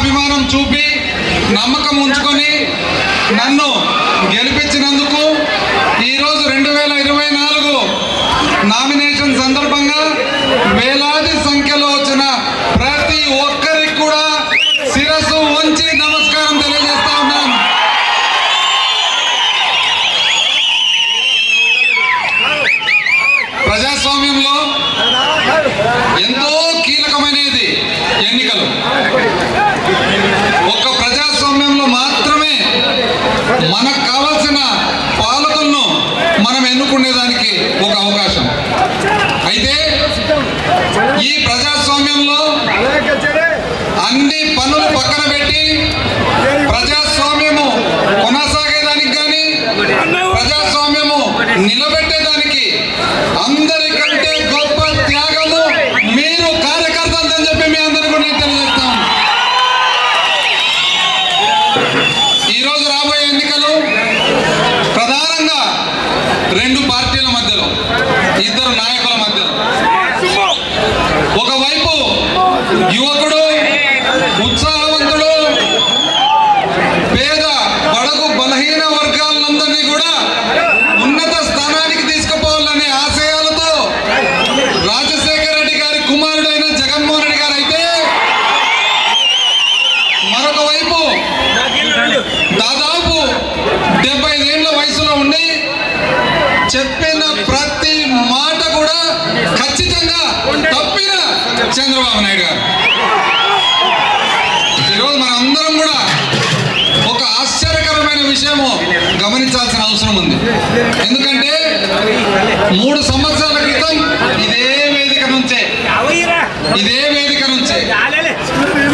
ఆత్మాభిమానం చూపి నమ్మకం ఉంచుకొని నన్ను గెలిపించినందుకు ఈరోజు 2024 నామినేషన్ సందర్భంగా వేలాది సంఖ్యలో వచ్చిన ప్రతి ఒక్కరికి కూడా శిరస్సు వంచి నమస్కారం తెలియజేస్తా ఉన్నాను. ప్రజాస్వామ్యంలో ఎంతో కీలకమైనది ఎన్నికలు. ఒక్క ప్రజాస్వామ్యంలో మాత్రమే మనకు కావాల్సిన పాలకులను మనం ఎన్నుకునేదానికి ఒక అవకాశం. అయితే ఈ ప్రజాస్వామ్యంలో అన్ని పనులు పక్కన పెట్టి ప్రజాస్వామ్యము కొనసాగేదానికి కానీ ప్రజాస్వామ్యము నిలబెట్టేదానికి అందరికంటే గొప్ప త్యాగము మీరు కార్యకర్తలు అని చెప్పి మీ అందరికీ నేను తెలియజేస్తాను. ఈరోజు రాబోయే ఎన్నికలు ప్రధానంగా రెండు పార్టీల మధ్యలో, ఇద్దరు నాయకుల మధ్యలో. ఒకవైపు యువకుడు, ఉత్సాహవంతుడు, పేద బడుగు బలహీన వర్గాలందరినీ కూడా ఉన్నత స్థానానికి తీసుకుపోవాలనే ఆశయాలతో రాజశేఖర రెడ్డి గారి కుమారుడైన జగన్మోహన్ రెడ్డి గారు అయితే, మరొక వైపు దాదాపు 75 ఏళ్ల వయసులో ఉండి చెప్పిన ప్రతి మాట కూడా ఖచ్చితంగా తప్పిన చంద్రబాబు నాయుడు గారు. ఈరోజు మనందరం కూడా ఒక ఆశ్చర్యకరమైన విషయము గమనించాల్సిన అవసరం ఉంది. ఎందుకంటే 3 సంవత్సరాల క్రితం ఇదే వేదిక నుంచే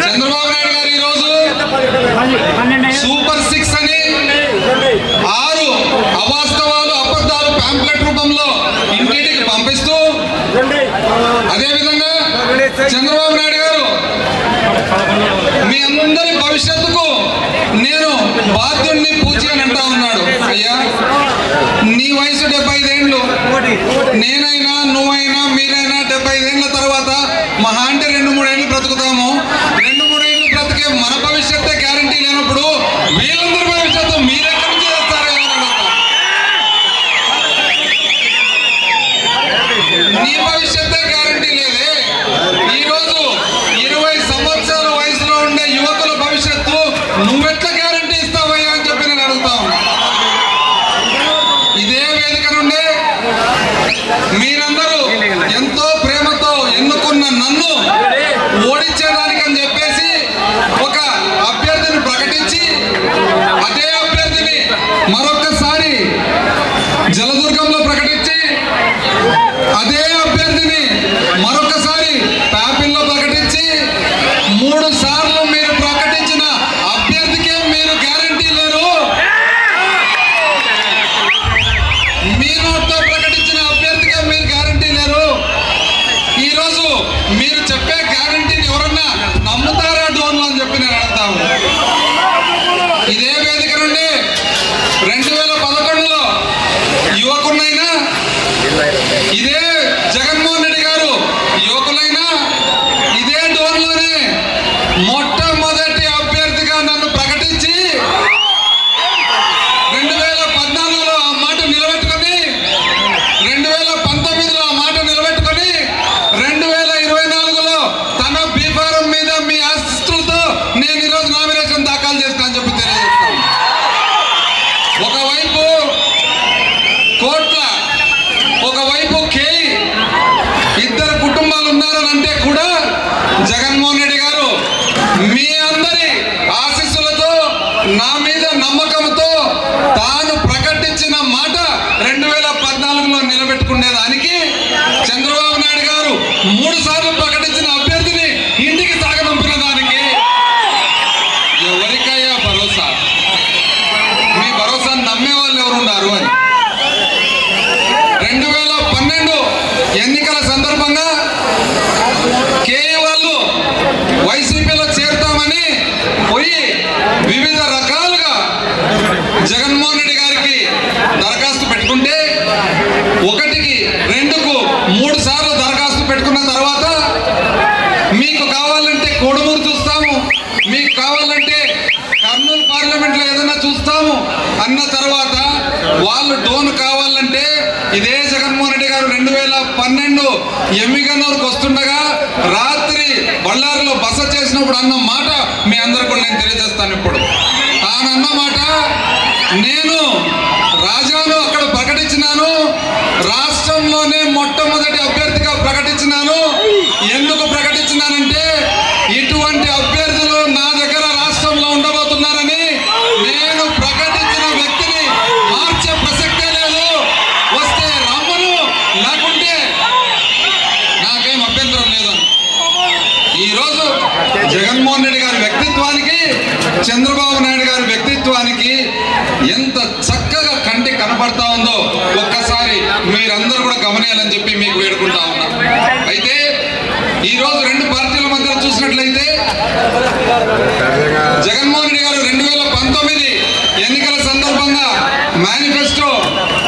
చంద్రబాబు నాయుడు గారు ఈరోజు సూపర్ 6 అని 6 అవాస్తవాలు, అబద్ధాలు పాంప్లెట్ రూపంలో ఇంటింటికి పంపిస్తూ, అదేవిధంగా చంద్రబాబు నాయుడు గారు మీ అందరి భవిష్యత్తుకు నేను బాధ్యుడిని పూచి అని అంటా ఉన్నాడు. అయ్యా, నీ వయసు 75 ఏళ్ళు, నేనైనా నువ్వైనా మీరైనా 75 ఏళ్ళ తర్వాత మహా అంటే 2-3 ఏళ్ళు బ్రతుకుతాము. 2-3 ఏళ్ళు బ్రతికే మన భవిష్యత్తే గ్యారంటీ లేనప్పుడు వీళ్ళందరి భవిష్యత్తు మీరెక్కడి నుంచి చేస్తారు? నీ భవిష్యత్తే గ్యారంటీ లేదే. ఈరోజు 20 సంవత్సరాల వయసులో ఉండే యువకుల భవిష్యత్తు నువ్వెట్లా గ్యారంటీ ఇస్తావయ్యా అని చెప్పి నేను అడుగుతా ఉన్నా. ఇదే వేదిక నుండే మీరందరూ ఎంతో ప్రేమతో ఎన్నుకున్న నన్ను ఓడించేదానికని చెప్పేసి ఒక అభ్యర్థిని ప్రకటించి, అదే అభ్యర్థిని మరొకసారి జలదుర్గంలో ప్రకటించి, అదే అభ్యర్థిని మరొకసారి ప్యాపిల్లో ప్రకటించి, 3 సార్లు మీరు ప్రకటించిన అభ్యర్థికే మీరు గ్యారంటీ లేరు. మీ నోట్లో ప్రకటించిన అభ్యర్థికే మీరు గ్యారంటీ లేరు. ఈరోజు మీరు చెప్పే గ్యారంటీని ఎవరన్నా నమ్ముతారా డోన్లు అని చెప్పి నేను అడుగుతాను. ఇదే వేదిక నుండి 2011లో యువకునైనా, ఇదే జగన్మోహన్ రెడ్డి గారు యువకులైనా, ఇదే డోన్లోనే మొట్టమొదటి అభ్యర్థిగా నన్ను ప్రకటించి 2014లో ఆ మాట నిలబెట్టుకొని, 2019లో ఆ మాట నిలబెట్టుకొని, 2024లో తన బీఫారం మీద మీ ఆస్తులతో నేను ఈరోజు నామినేషన్ దాఖలు చేస్తానని చెప్పి తెలియజేస్తాను. ఒకవైపు కోట్ల, ఒకవైపు కేయి, 2 కుటుంబాలు ఉన్నారని అంటే కూడా జగన్మోహన్ రెడ్డి గారు మీ అందరి ఆశీస్సులతో, నా మీద నమ్మకంతో తాను ప్రకటించిన మాట 2014లో నిలబెట్టుకునేదానికి చంద్రబాబు నాయుడు గారు 3 సార్లు ప్రకటించిన అభ్యర్థిని ఇంటికి సాగనంపిన దానికి ఎవరికయ్యా భరోసా? మీ భరోసాను నమ్మే వాళ్ళు ఎవరున్నారు అని 2012 ఎన్నికల సందర్భంగా కేఏ వాళ్ళు వైసీపీలో చేరుతామని పోయి వివిధ రకాలుగా 2012 ఎమ్మిగన్నూరుకు వస్తుండగా రాత్రి బళ్ళారిలో బస చేసినప్పుడు అన్న మాట మీ అందరికీ నేను తెలియజేస్తాను. ఇప్పుడు తానన్న మాట, నేను రాజాను అక్కడ ప్రకటించినాను, రాష్ట్రంలోనే మొట్టమొదటి అభ్యర్థిగా ప్రకటించినాను. ఎందుకు ప్రకటించినానంటే ఇటువంటి అభ్యర్థులు నా దగ్గర రాష్ట్రంలో ఉండబోతున్నారని. నేను ప్రకటించిన వ్యక్తిని మార్చే ప్రసక్తే లేదు. వస్తే రమ్మను, లేకుంటే నాకేం అభ్యంతరం లేదు. ఈరోజు జగన్మోహన్ రెడ్డి గారి వ్యక్తిత్వానికి, చంద్రబాబు నాయుడు గారి వ్యక్తిత్వానికి ఎంత చక్కగా కంటికి కనపడతా ఉందో ఒక్కసారి మీరందరూ కూడా గమనియాలని చెప్పి మీకు వేడుకుంటా ఉన్నా. అయితే ఈరోజు రెండు పార్టీల మధ్య చూసినట్లయితే జగన్మోహన్ రెడ్డి గారు 2019 ఎన్నికల సందర్భంగా మేనిఫెస్టో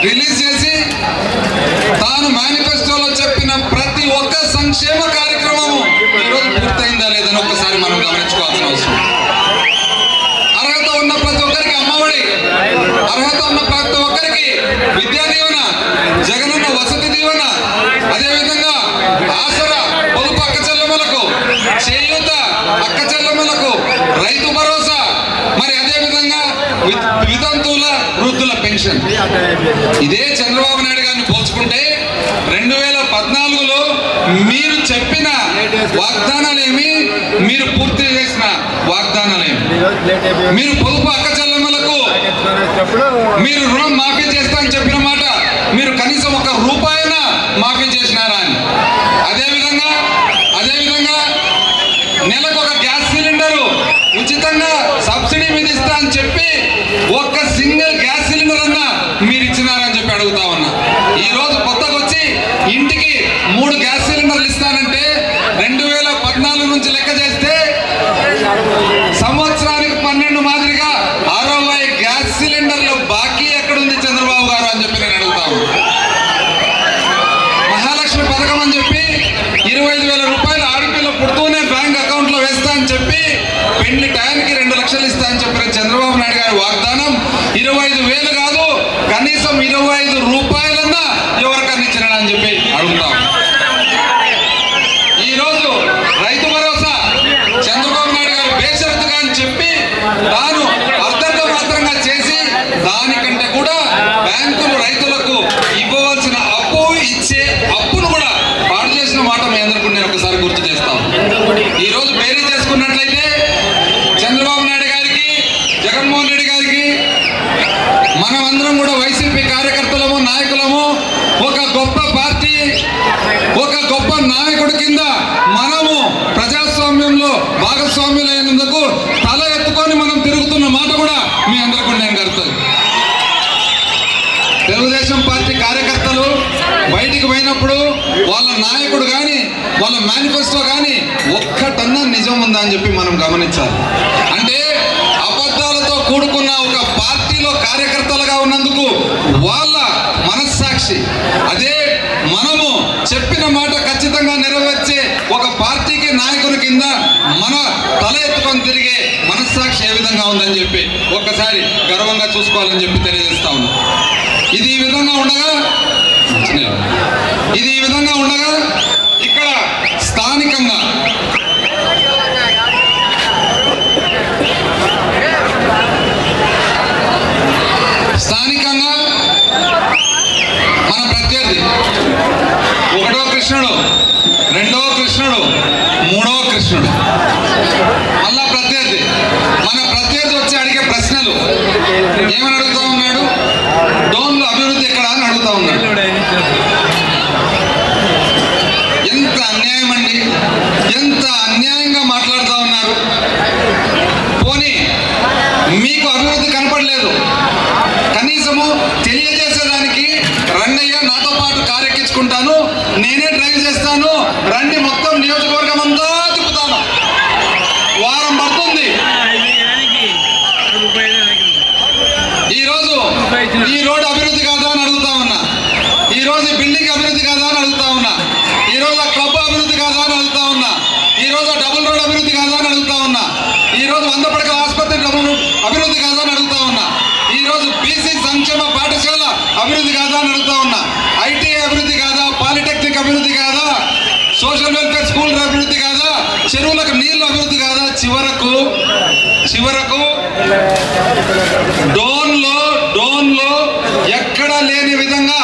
రిలీజ్ చేసి తాను మేనిఫెస్టోలో చెప్పిన ప్రతి ఒక్క సంక్షేమ కార్యక్రమము ఈరోజు పూర్తయిందా లేదని ఒక్కసారి మనం గమనించుకోవాల్సిన అవసరం. అర్హత ఉన్న ప్రతి ఒక్కరికి అమ్మఒడి, అర్హత ఉన్న ప్రతి ఒక్కరికి విద్యా దీవెన, జగనన్న వసతి దీవెన, అదేవిధంగా ఆసరా పొదుపు అక్క చెల్లెమ్మలకు, చేయూత అక్క చెల్లెమ్మలకు, రైతు భరోసా, మరి అదేవిధంగా వితంతువుల వృద్ధుల పెన్షన్. ఇదే చంద్రబాబు నాయుడు గారిని పోల్చుకుంటే 2014లో మీరు చెప్పిన వాగ్దానాలేమి, మీరు పూర్తి చేసిన వాగ్దానాలేమి? మీరు పొదుపు అక్క చెల్లెమ్మలకు మీరు రుణం మాఫీ చేస్తా అని చెప్పిన మాట మీరు కనీసం ₹1 మాఫీ చేసినారా అని. అదేవిధంగా నెలకు ఒక గ్యాస్ సిలిండరు ఉచితంగా సబ్సిడీ మీద ఇస్తా అని చెప్పి ఒక్క సింగిల్ గ్యాస్ సిలిండర్ అన్నా మీరు ఇచ్చినారని చెప్పి అడుగుతా ఉన్నా. ఈ రోజు కొత్తగా వచ్చి ఇంటికి 3 గ్యాస్ సిలిండర్లు ఇస్తానంటే 2014 నుంచి లెక్క చేస్తే సంవత్సరానికి 12 మాదిరిగా 60 గ్యాస్ సిలిండర్లు బాకీ ఎక్కడుంది చంద్రబాబు గారు అని చెప్పి నేను అడుగుతాను. మహాలక్ష్మి పథకం అని చెప్పి 25,000 రూపాయలు ఆడపిల్ల పుడుతూనే బ్యాంక్ అకౌంట్ లో వేస్తా అని చెప్పి పెళ్లి టయానికి 2 లక్షలు ఇస్తా అని చెప్పిన చంద్రబాబు నాయుడు గారి వాగ్దానం 25,000 కాదు, కనీసం 25 రూపాయలన్నా ఎవరికన్నా ఇచ్చినా అని చెప్పి అడుగుతాం. ఈరోజు రైతు భరోసా చంద్రబాబు నాయుడు గారు బేషరతుగా అని చెప్పి తాను అర్థంగా మాత్రంగా చేసి దానికంటే కూడా బ్యాంకులు రైతులకు ఇవ్వవలసిన అప్పు ఇచ్చే అప్పును కూడా పాడు చేసిన మాట మీ అందరికీ నేను ఒకసారి గుర్తు చేస్తాను. ఈ రోజు బేరీ చేసుకున్నట్లయితే చంద్రబాబు నాయుడు గారికి, జగన్మోహన్ రెడ్డి గారికి, మనమందరం కూడా వైసీపీ కార్యకర్తలము, నాయకులము, ఒక గొప్ప పార్టీ, ఒక గొప్ప నాయకుడి కింద మనము ప్రజాస్వామ్యంలో భాగస్వామ్యులైనందుకు తల ఎత్తుకొని మనం తిరుగుతున్న మాట కూడా మీ అందరికీ నేను కలుగుతుంది. తెలుగుదేశం పార్టీ కార్యకర్తలు బయటికి పోయినప్పుడు వాళ్ళ నాయకుడు కానీ వాళ్ళ మేనిఫెస్టో కానీ ఒక్కటన్నా నిజం ఉందా అని చెప్పి మనం గమనించాలి. అంటే అబద్ధాలతో కూడుకున్న ఒక పార్టీలో కార్యకర్తలుగా ఉన్నందుకు వాళ్ళ మనస్సాక్షి, అదే మనము చెప్పిన మాట ఖచ్చితంగా నెరవేర్చే ఒక పార్టీకి నాయకుని కింద మన తల ఎత్తుకొని తిరిగే మనస్సాక్షి ఏ విధంగా ఉందని చెప్పి ఒక్కసారి గర్వంగా చూసుకోవాలని చెప్పి తెలియజేస్తా ఉన్నాం. ఇది ఈ విధంగా ఉండగా ఇక్కడ స్థానికంగా మన ప్రత్యర్థి 1వ కృష్ణుడు, 2వ కృష్ణుడు, 3వ కృష్ణుడు, మళ్ళా ప్రత్యర్థి. మన ప్రత్యర్థి వచ్చి అడిగే ప్రశ్నలు ఏమని అడుగుతా ఉన్నాడు? డోన్లో అభివృద్ధి ఎక్కడ అని అడుగుతా ఉన్నాడు. ఎంత అన్యాయం అండి, ఎంత అన్యాయంగా మాట్లాడుతూ ఉన్నారు. పోనీ మీకు అభివృద్ధి కనపడలేదు, కనీసము తెలియజేసేదానికి రండయ్య నాతో పాటు కారు ఎక్కించుకుంటాను, నేనే డ్రైవ్ చేస్తాను, రండి మొత్తం నియోజకవర్గం అంతా తిప్పుతాను, వారం పడుతుంది. ఈ రోడ్డు అభివృద్ధి కాదా అని అడుగుతా ఉన్నా. ఈ రోజు బిల్డింగ్ అభివృద్ధి కాదా అని అడుగుతా ఉన్నా. ఈ రోజు ఆ క్లబ్ అభివృద్ధి కాదా అని అడుగుతా ఉన్నా. ఈ రోజు ఆ డబుల్ రోడ్ అభివృద్ధి కాదా అని అడుగుతా ఉన్నా. ఈ రోజు 100 పడకల ఆసుపత్రి అభివృద్ధి కాదా అని అడుగుతా ఉన్నా. ఈ రోజు బీసీ సంక్షేమ పాఠశాల అభివృద్ధి కాదా అని అడుగుతా ఉన్నా. ఐటీ అభివృద్ధి కాదా, సోషల్ వెల్ఫేర్ స్కూల్ అభివృద్ధి కాదా, చెరువులకు నీళ్లు అభివృద్ధి కాదా, చివరకు డోన్లో ఎక్కడా లేని విధంగా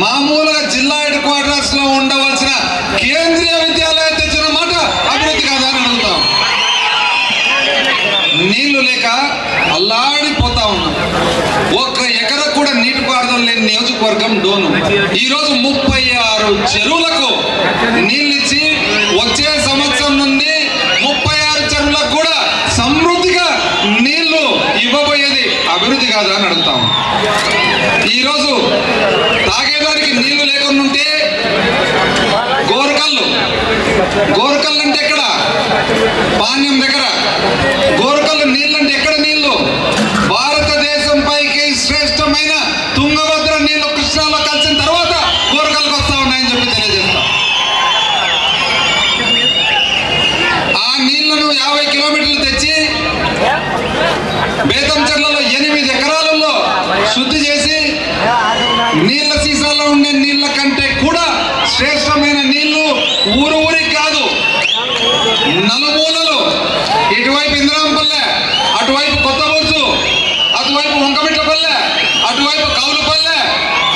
మామూలుగా జిల్లా హెడ్ క్వార్టర్స్ లో ఉండవలసిన కేంద్రీయ విద్యాలయం తెచ్చిన మాట అభివృద్ధి కాదా అని అడుగుతాం. నీళ్లు లేక అల్లాడిపోతా ఉన్నాం. ఒక్క ఎకర కూడా నీటిపారుదల లేని నియోజకవర్గం డోను. ఈరోజు 36 చెరువులకు నీళ్ళిచ్చి వచ్చే సంవత్సరం నుండి 36 చెరువులకు కూడా సమృద్ధిగా నీళ్లు ఇవ్వబోయేది అభివృద్ధి కాదా అని అడుగుతాం. ఈరోజు తాగేదానికి నీళ్లు లేకుండా ఉంటే గోరకల్లు అంటే ఎక్కడ, పాణ్యం దగ్గర గోరకల్లు నీళ్ళు అంటే ఎక్కడ నీళ్లు? భారతదేశం పైకి శ్రేష్టమైన తుంగభద్ర నీళ్లు కృష్ణాలో కలిసిన తర్వాత గోరకల్లుకు వస్తా ఉన్నాయని చెప్పి తెలియజేస్తాం. ఆ నీళ్లను 50 కిలోమీటర్లు తెచ్చి బేతంచెర్లలో 8 ఎకరాలలో శుద్ధి చేసి నీళ్ల సీసాల్లో ఉండే నీళ్ల కంటే కూడా శ్రేష్టమైన నీళ్లు ఊరికి కాదు, నలుమూలలు, ఇటువైపు ఇంద్రాంపల్లె, అటువైపు కొత్తబొర్సు, అటువైపు వంకమిట్లపల్లె, అటువైపు కౌలుపల్లె,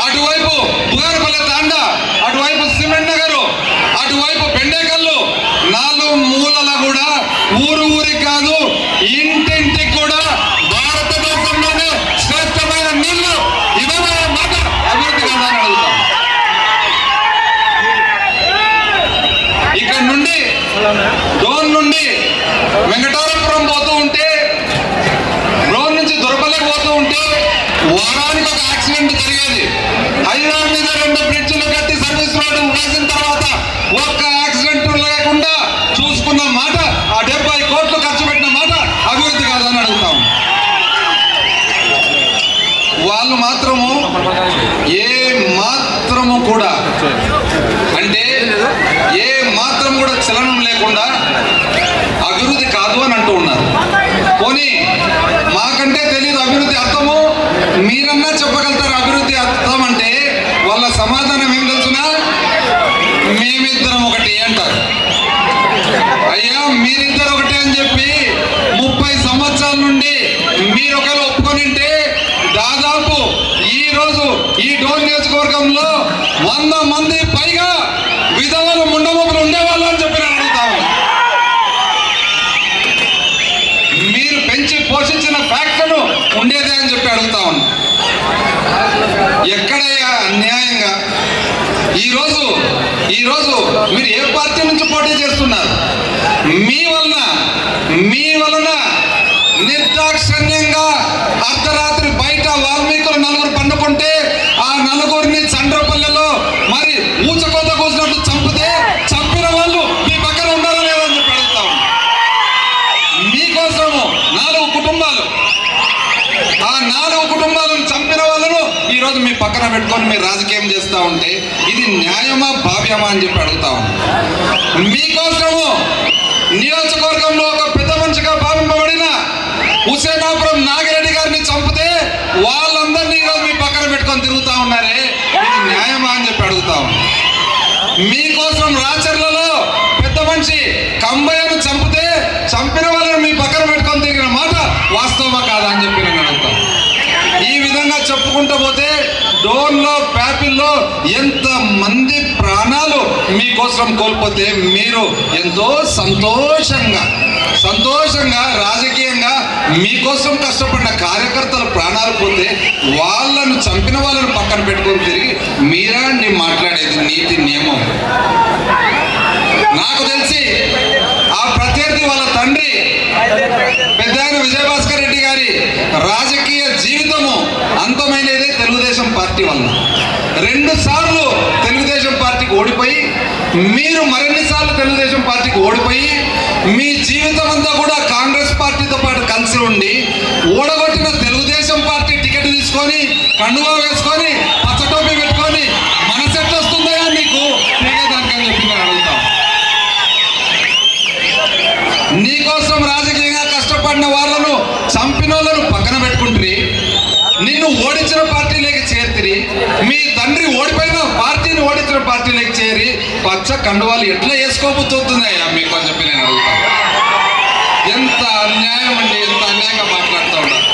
అటువైపు బుగారపల్లె తాండా, అటువైపు సిమెంట్ నగరు, అటువైపు బెండేకల్లు, 4 మూలల కూడా ఊరికి కాదు ఇంటింటికి కూడా భారతదేశంలోనే శ్రేష్టమైన నీళ్లు ఇవ్వబోయే మాట అభివృద్ధి కాదా అని అడుగుతాం. ఇక్కడ నుండి డోన్ నుండి వెంకటారపురం పోతూ ఉంటే, డోన్ నుంచి దొరపల్లికి పోతూ ఉంటే వారానికి ఒక యాక్సిడెంట్ జరిగేది. హైవే మీద 2 బ్రిడ్జిలు కట్టి సర్వీస్ రోడ్డు వేసిన తర్వాత ఒక్క యాక్సిడెంట్ లేకుండా చూసుకున్న మాట, ఆ 70 కోట్లు ఖర్చు పెట్టిన మాట అభివృద్ధి కాదని అడుగుతాం. వాళ్ళు మాత్రము ఏ మాత్రము కూడా చలనం లేకుండా అభివృద్ధి కాదు అని అంటూ ఉన్నారు. పోనీ మాకంటే తెలియదు అభివృద్ధి అర్థము, మీరన్నా చెప్పగలుగుతారు అభివృద్ధి అర్థం అంటే. వాళ్ళ సమాధానం ఏం తెలుసునా, మేమిద్దరం ఒకటి అంటారు. అయ్యా మీరిద్దరు ఒకటి అని చెప్పి 30 సంవత్సరాల నుండి మీరు ఒకరు ఒప్పుకొనింటే దాదాపు ఈ రోజు ఈ డోన్ నియోజకవర్గంలో 100 మంది పైగా విధవలు ముండమొప్పులు ఉండేవాళ్ళు అని చెప్పి నేను అడుగుతాను. మీరు పెంచి పోషించిన ఫ్యాక్టరీను ఉండేదే అని చెప్పి అడుగుతా ఉన్నా. ఎక్కడయ్యా అన్యాయంగా ఈరోజు మీరు ఏ పార్టీ నుంచి పోటీ చేస్తున్నారు? మీ వలన నిర్దాక్షిణ్యంగా అర్ధరాత్రి బయట వాల్మీకులు 4 పండుకుంటే ఆ 4 చండ్రపల్లెలో మరి ఊచకోత కూసినట్టు చంపిన వాళ్ళు మీ పక్కన ఉండాలా లేదని చెప్పి అడుగుతాం. మీకోసము 4 కుటుంబాలు, ఆ 4 కుటుంబాలను చంపిన వాళ్ళను ఈరోజు మీ పక్కన పెట్టుకొని మీరు రాజకీయం చేస్తూ ఉంటే ఇది న్యాయమా భావ్యమా అని చెప్పి అడుగుతాం. మీకోసము నియోజకవర్గంలో ఒక పెద్ద మనిషిగా భావింపబడిన హుసేనాపురం నాగిరెడ్డి గారిని చంపితే వాళ్ళందరినీ ఈరోజు మీ పక్కన పెట్టుకొని తిరుగుతూ ఉన్నారే, ఇది న్యాయమా అని చెప్పి అడుగుతాం. మీకోసం రాచర్లలో పెద్ద మనిషి కంబయ్యను చంపిన వాళ్ళని మీ పక్కన పెట్టుకొని తిరిగిన మాట వాస్తవమా కాదా అని చెప్పి నేను అడుగుతాను. ఈ విధంగా చెప్పుకుంటూ పోతే డోన్లో ప్యాపిల్లో ఎంత మంది ప్రాణాలు మీకోసం కోల్పోతే మీరు ఎంతో సంతోషంగా రాజకీయంగా మీకోసం కష్టపడిన కార్యకర్తల ప్రాణాలు పోతే వాళ్ళను చంపిన వాళ్ళను పక్కన పెట్టుకొని తిరిగి మీరా అండి మాట్లాడేది నీతి నియమం? నాకు తెలిసి ఆ ప్రత్యర్థి వాళ్ళ తండ్రి పెద్దాయన విజయభాస్కర్ రెడ్డి గారి రాజకీయ జీవితము అంతమైనదే తెలుగుదేశం పార్టీ వల్ల. 2 సార్లు తెలుగుదేశం పార్టీకి ఓడిపోయి, మీరు మరిన్ని సార్లు తెలుగుదేశం పార్టీకి ఓడిపోయి మీ జీవితం అంతా కూడా కాంగ్రెస్ పార్టీతో పాటు కలిసి ఉండి ఓడగొట్టిన తెలుగుదేశం పార్టీ టికెట్ తీసుకొని కండువా వేసుకొని పచ్చటోపి పెట్టుకొని మనసెట్లు వస్తుందయా నీకు తిరిగేదానికని చెప్పి నేను అడుగుతాం. నీకోసం రాజకీయంగా కష్టపడిన వాళ్ళను చంపిన వాళ్ళను పక్కన పెట్టుకుంటుంది, నిన్ను ఓడించిన పార్టీలోకి చేరితిరి, మీ తండ్రి ఓడిపోయిన పార్టీని ఓడించిన పార్టీలోకి చేరి పచ్చ కండువాలు ఎట్లా వేసుకోబోతున్నాయా మీకు అని చెప్పి నేను అడుగుతాను. ఎంత అన్యాయం అండి, ఎంత అన్యాయంగా మాట్లాడుతూ ఉంటారు.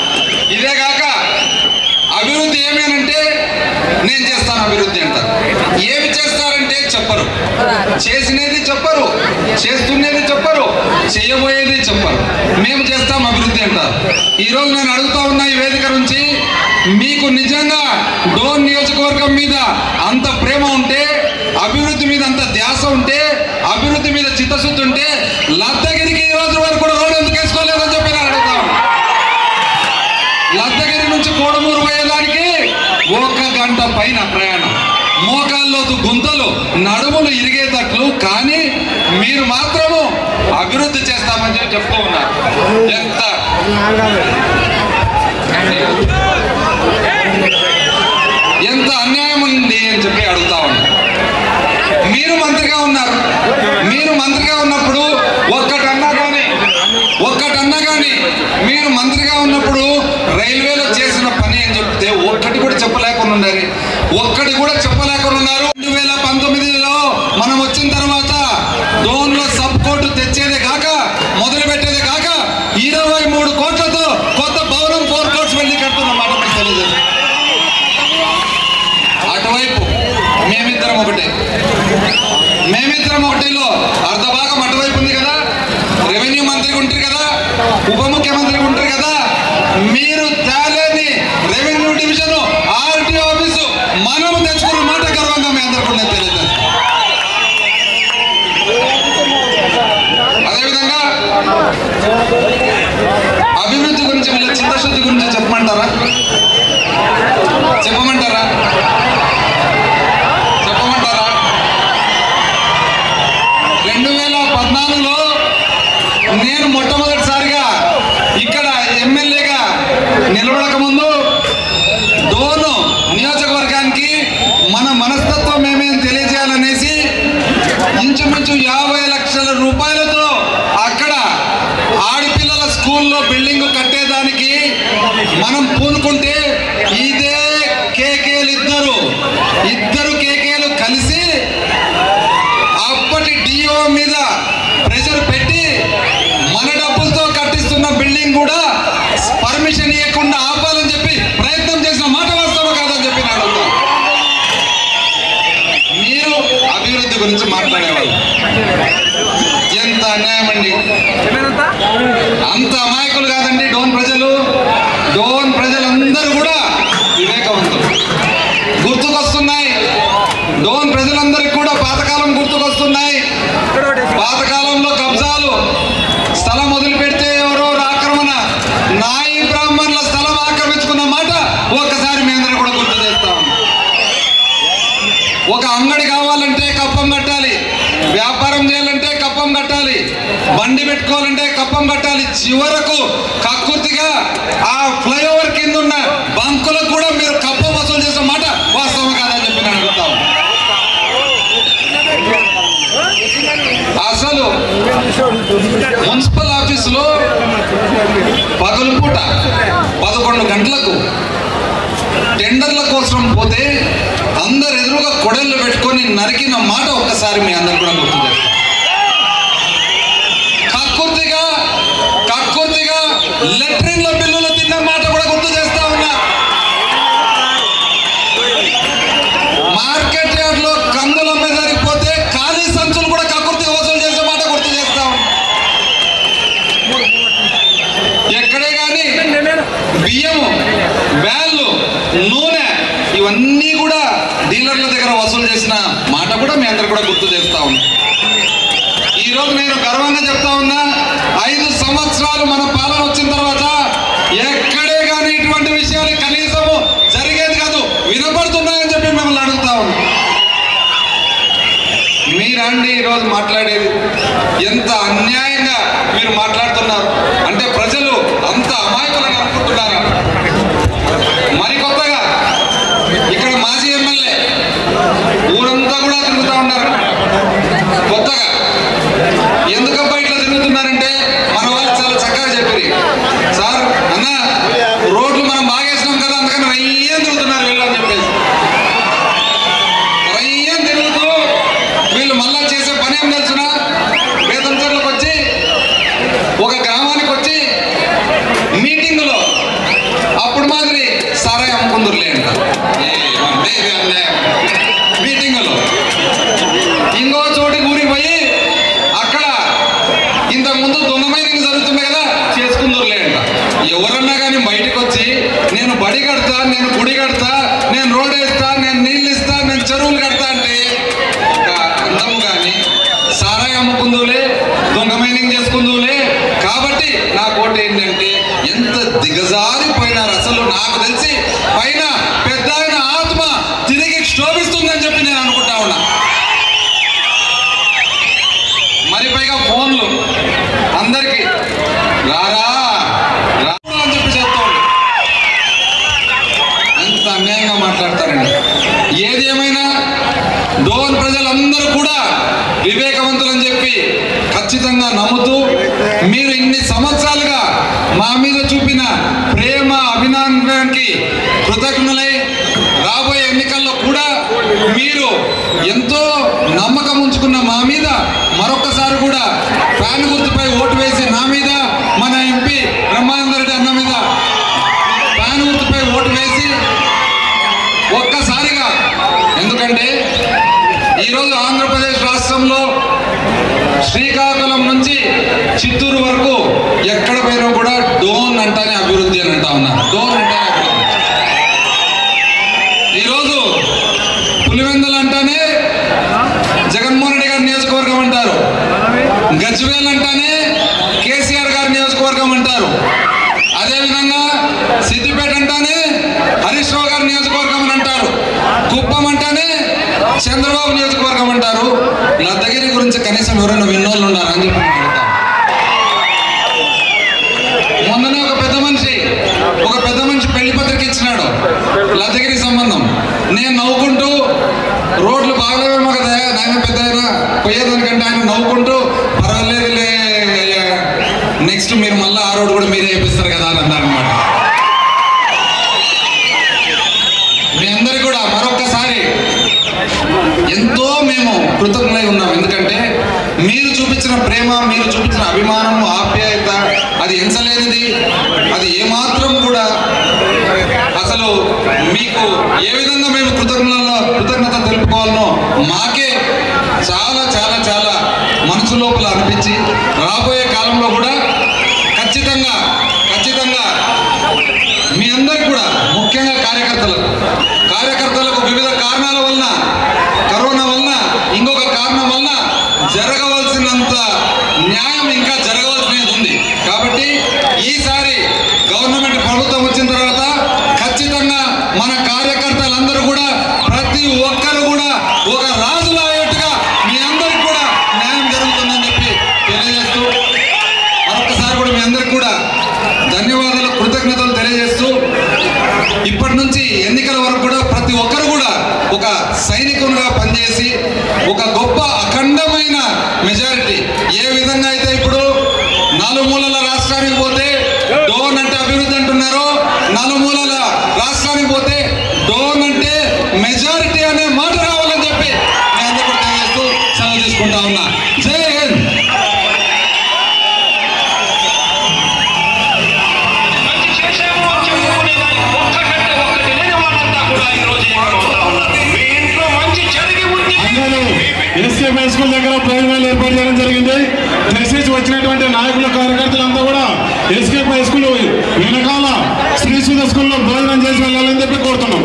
ఇదే కాక అభివృద్ధి ఏమేనంటే నేను చేస్తాను అభివృద్ధి అంటారు. ఏమి చేస్తారంటే చెప్పరు, చేసినది చెప్పరు, చేస్తున్నది చెప్పరు, చేయబోయేది చెప్పరు. మేము చేస్తాం అభివృద్ధి అంటారు. ఈరోజు నేను అడుగుతా ఉన్నా ఈ వేదిక నుంచి, మీకు నిజంగా డోన్ నియోజకవర్గం మీద అంత ప్రేమ ఉంటే, అభివృద్ధి మీద అంత ధ్యాస ఉంటే, అభివృద్ధి మీద చిత్తశుద్ధి ఉంటే లద్దగిరికి ఈ రోజు వరకు కూడా రోడ్డు ఎందుకు వేసుకోలేదని చెప్పి నేను అడుగుతాను. లద్దగిరి నుంచి కోడమూరు పోయేదానికి 1 గంట పైన ప్రయాణం, మోకాల్లో గుంతలు, నడుములు ఇరిగేటట్లు. కానీ మీరు మాత్రము అభివృద్ధి చేస్తామని చెప్పి చెప్తూ ఉన్నారు. ఎంత అన్యాయం ఉంది అని చెప్పి అడుగుతా ఉన్నారు. మీరు మంత్రిగా ఉన్నారు, మీరు మంత్రిగా ఉన్నప్పుడు ఒక్కటన్నా కానీ మీరు మంత్రిగా ఉన్నప్పుడు రైల్వేలో చేసిన పని అని చెప్తే ఒక్కటి కూడా చెప్పలేకుండా ఉన్నారు. 2019లో మనం వచ్చిన తర్వాత డోన్లో సబ్ కోర్టు తెచ్చేదే కాక, మొదలు పెట్టేదే కాక 23 కోట్లతో కొత్త భవనం 4 కోట్స్ వెళ్ళి కడుతున్న మాట మీకు తెలియదు. అటువైపు మేమిద్దరం ఒకటిలో అర్ధ భాగం అటువైపు ఉంది కదా, రెవెన్యూ మంత్రికి ఉంటారు కదా, ఉప ముఖ్యమంత్రికి ఉంటారు కదా. మీరు తేలేని రెవెన్యూ డివిజన్ ఆర్టీఓ ఆఫీసు మనము తెచ్చుకున్న మాట గర్వంగా మీ అందరికీ నేను తెలియదు. అదేవిధంగా అభివృద్ధి గురించి, వీళ్ళ చిత్తశుద్ధి గురించి చెప్పమంటారా? 2014లో నేను మొట్టమొదటిసారిగా ఇక్కడ ఎమ్మెల్యేగా నిలబడక ముందు డోను నియోజకవర్గానికి మన మనస్తత్వం ఏమేమి తెలియజేయాలనేసి ఇంచుమించు 50 లక్షల రూపాయలతో అక్కడ ఆడపిల్లల స్కూల్లో బిల్డింగ్ కట్టేదానికి మనం పూనుకుంటే, ఇదే ఇద్దరు కేకేలు కలిసి అప్పటి డిఓ మీద ప్రెషర్ పెట్టి మన డబ్బులతో కట్టిస్తున్న బిల్డింగ్ కూడా పర్మిషన్ ఇవ్వకుండా ఆపాలని చెప్పి ప్రయత్నం చేసిన మాట వాస్తవం కాదని చెప్పి నేను అడుగుతాను. మీరు అభివృద్ధి గురించి మాట్లాడేవాళ్ళు, ఎంత అన్యాయం అండి. అంత అమాయకులు కాదండి డోన్ ప్రజలు. డోన్ ప్రజలందరూ కూడా వివేకవంతులు. గుర్తుకొస్తున్నాయి డోన్ ప్రజలందరికీ కూడా పాతకాలం గుర్తుకొస్తున్నాయి. పాతకాలంలో కబ్జాలు, స్థలం వదిలి పెడితే ఎవరో ఆక్రమణ, నాయి బ్రాహ్మణుల స్థలం ఆక్రమించుకున్న మాట ఒక్కసారి మీ అందరూ కూడా గుర్తు చేస్తాం. ఒక అంగడి కావాలంటే కప్పం కట్టాలి, వ్యాపారం చేయాలంటే కప్పం కట్టాలి, బండి పెట్టుకోవాలంటే కప్పం కట్టాలి. చివరకు కక్కుర్తిగా ఆ ఫ్లైఓవర్ కింద ఉన్న బంకులకు కూడా మీరు కప్పం వసూలు చేసే మాట వాస్తవం కాదని చెప్పి నేను అడుగుతాను. అసలు మున్సిపల్ ఆఫీసులో పగలుపూట 11 గంటలకు టెండర్ల కోసం పోతే అందరు ఎదురుగా కొడళ్ళు పెట్టుకొని నరికిన మాట ఒక్కసారి మీ అందరు కూడా గుర్తు చేస్తారు. కక్కుర్తిగా లెట్రిన్ల బిల్లులు తిన్న మాట కూడా గుర్తు చేస్తా ఉన్నా. మార్కెట్ యార్డ్ లో కందులు అమ్మేదానికి పోతే ఖాళీ సంచులు కూడా కక్కుర్తిగా వసూలు చేసే మాట గుర్తు చేస్తా ఉన్నా. ఎక్కడే కానీ బియ్యము, బ్యాళ్ళు, నూనె ఇవన్నీ కూడా డీలర్ల దగ్గర వసూలు చేసిన మాట కూడా మీ అందరు కూడా గుర్తు చేస్తా ఉన్నా. ఈరోజు నేను గర్వంగా చెప్తా ఉన్నా, 5 సంవత్సరాలు మన పాలన వచ్చిన తర్వాత ఎక్కడే కానీ ఇటువంటి విషయాలు కనీసము జరిగేది కాదు, వినపడుతున్నాయని చెప్పి మిమ్మల్ని అడుగుతా ఉన్నా. మీరండి ఈరోజు మాట్లాడేది ఎంత అన్యాయంగా మీరు మాట్లాడుతున్నారు అంటే ప్రజలు అంత అమాయకులను అనుకుంటున్నారా? మరి కొత్తగా ఇక్కడ మాజీ ఎమ్మెల్యే ఊరంతా కూడా తిరుగుతూ ఉన్నారు. కొత్తగా ఎందుకబ్బా ఇట్లా తిరుగుతున్నారంటే మన వాళ్ళు చాలా చక్కగా చెప్పారు, సార్ అన్న రోడ్లు మనం బాగేసినాం కదా అందుకని రయ్యం తిరుగుతున్నారు వీళ్ళు అని చెప్పేసి. రయ్యం తిరుగుతూ వీళ్ళు మీటింగ్ జరుగుతుంది కదా చేసుకుందరులే అంట. ఎవరన్నా కానీ బయటకు వచ్చి నేను బడి కడతా, నేను గుడి కడతా, నేను రోడ్ వేస్తా, నేను నీళ్ళు ఇస్తా, నేను చెరువులు కడతా అంటే అందము కానీ సారాయి అమ్ముకుందులే, దొంగ మైనింగ్ చేసుకుందులే. కాబట్టి నా కోట ఏంటంటే ఎంత దిగజారిపోయినారు అసలు. నాకు తెలిసి పైన పెద్ద ఆయన ఆత్మ తిరిగి క్షోభిస్తుందని చెప్పి నేను అనుకుంటా ఉన్నా. మరి పైగా ఫోన్లు అందరికి రారా అని చెప్పి చెప్తా ఉండు. ఎంత అన్యాయంగా మాట్లాడతారండి. ఏది ఏమైనా డోన్ ప్రజలందరూ కూడా వివేకవంతులని చెప్పి ఖచ్చితంగా నమ్ముతూ మీరు ఇన్ని సంవత్సరాలుగా మా మీద చూపిన ప్రేమ అభినందనకి కృతజ్ఞులై రాబోయే ఎన్నికల్లో కూడా మీరు ఎంతో నమ్మకం ఉంచుకున్న మా మీద మరొకసారి కూడా ఫ్యాన్ గుర్తుపై ఓటు వేసి నా మీద మన ఎంపీ బ్రహ్మానంద రెడ్డి అన్న మీద ఫ్యాన్ గుర్తుపై ఓటు వేసి ఒక్కసారిగా, ఎందుకంటే ఈరోజు ఆంధ్రప్రదేశ్ రాష్ట్రంలో శ్రీకాకుళం నుంచి చిత్తూరు వరకు ఎక్కడ పోయినా కూడా డోన్ అంటానే అభివృద్ధి అని అంటా ఉన్నారు. డోన్ అంటానే అభివృద్ధి. ఈరోజు పులివెందులు అంటానే జగన్మోహన్ రెడ్డి గారి నియోజకవర్గం అంటారు. గజ్వేల్ అంటానే కేసీఆర్ గారి నియోజకవర్గం అంటారు. అదేవిధంగా సిద్దిపేట అంటానే హరీష్ రావు గారి నియోజకవర్గం అని అంటారు. కుప్పం అంటానే చంద్రబాబు నియోజకవర్గం అంటారు. లద్దగిరి గురించి కనీసం ఎవరైనా విన్నోళ్ళు ఉన్నారా అని చెప్పి మొన్ననే ఒక పెద్ద మనిషి పెళ్లి పత్రిక ఇచ్చినాడు లద్దగిరి సంబంధం. నేను నవ్వుకుంటూ రోడ్లు బాగలేమో కదా నాయన పెద్ద అయినా పోయేదానికంటే ఆయన నవ్వుకుంటూ పర్వాలేదులే నెక్స్ట్ మీరు మళ్ళీ ఆ రోడ్డు కూడా మీరే వేపిస్తారు కదా అని అన్నారు అనమాట. మీ అందరికి కూడా మరొక్కసారి ఎంతో మేము కృతజ్ఞులై ఉన్నాం. ఎందుకంటే మీరు చూపించిన ప్రేమ, మీరు చూపించిన అభిమానం, ఆప్యాయత అది ఎంచలేనిది. అది ఏమాత్రం కూడా అసలు మీకు ఏ విధంగా మేము కృతజ్ఞత తెలుపుకోవాలనో మాకే చాలా చాలా చాలా మనసు లోపల అనిపించి రాబోయే కాలంలో కూడా ఖచ్చితంగా మీ అందరికి కూడా ముఖ్యంగా కార్యకర్తలకు వివిధ కారణాల వలన, కరోనా వలన, ఇంకొక కారణం వలన జరగవలసినంత న్యాయం ఇంకా జరగవలసినది ఉంది. కాబట్టి ఈసారి గవర్నమెంట్ ప్రభుత్వం వచ్చిన తర్వాత ఖచ్చితంగా మన కార్యకర్తలందరూ కూడా ప్రతి ఒక్కరు కూడా ఒక రాజులా అయ్యేట్టుగా మీ అందరికి కూడా న్యాయం జరుగుతుందని చెప్పి తెలియజేస్తూ మరొకసారి కూడా మీ అందరికి కూడా ధన్యవాదాలు, కృతజ్ఞతలు తెలియజేస్తూ ఇప్పటి నుంచి ఎన్నికల వరకు కూడా ప్రతి ఒక్కరు కూడా ఒక సైనికునిగా పనిచేసి ఒక గొప్ప అఖండమైన మెజారిటీ ఏ విధంగా అయితే ఇప్పుడు నలుమూలల రాష్ట్రానికి పోతే డోన్ అంటే అభివృద్ధి అంటున్నారో, నలుమూలల రాష్ట్రానికి పోతే డోన్ అంటే మెజారిటీ అనే మాట రావాలని చెప్పి నేను అందరూ కూడా తెలియజేస్తూ సెలవు తీసుకుంటా ఉన్నా. జై హింద్. ఎస్కేప్ హై స్కూల్ దగ్గర భోజనాలు ఏర్పాటు చేయడం జరిగింది. దయచేసి వచ్చినటువంటి నాయకుల కార్యకర్తలంతా కూడా ఎస్కేప్ హై స్కూల్ వెనకాల శ్రీ సుధ స్కూల్లో భోజనం చేసి వెళ్ళాలని చెప్పి కోరుతున్నాం.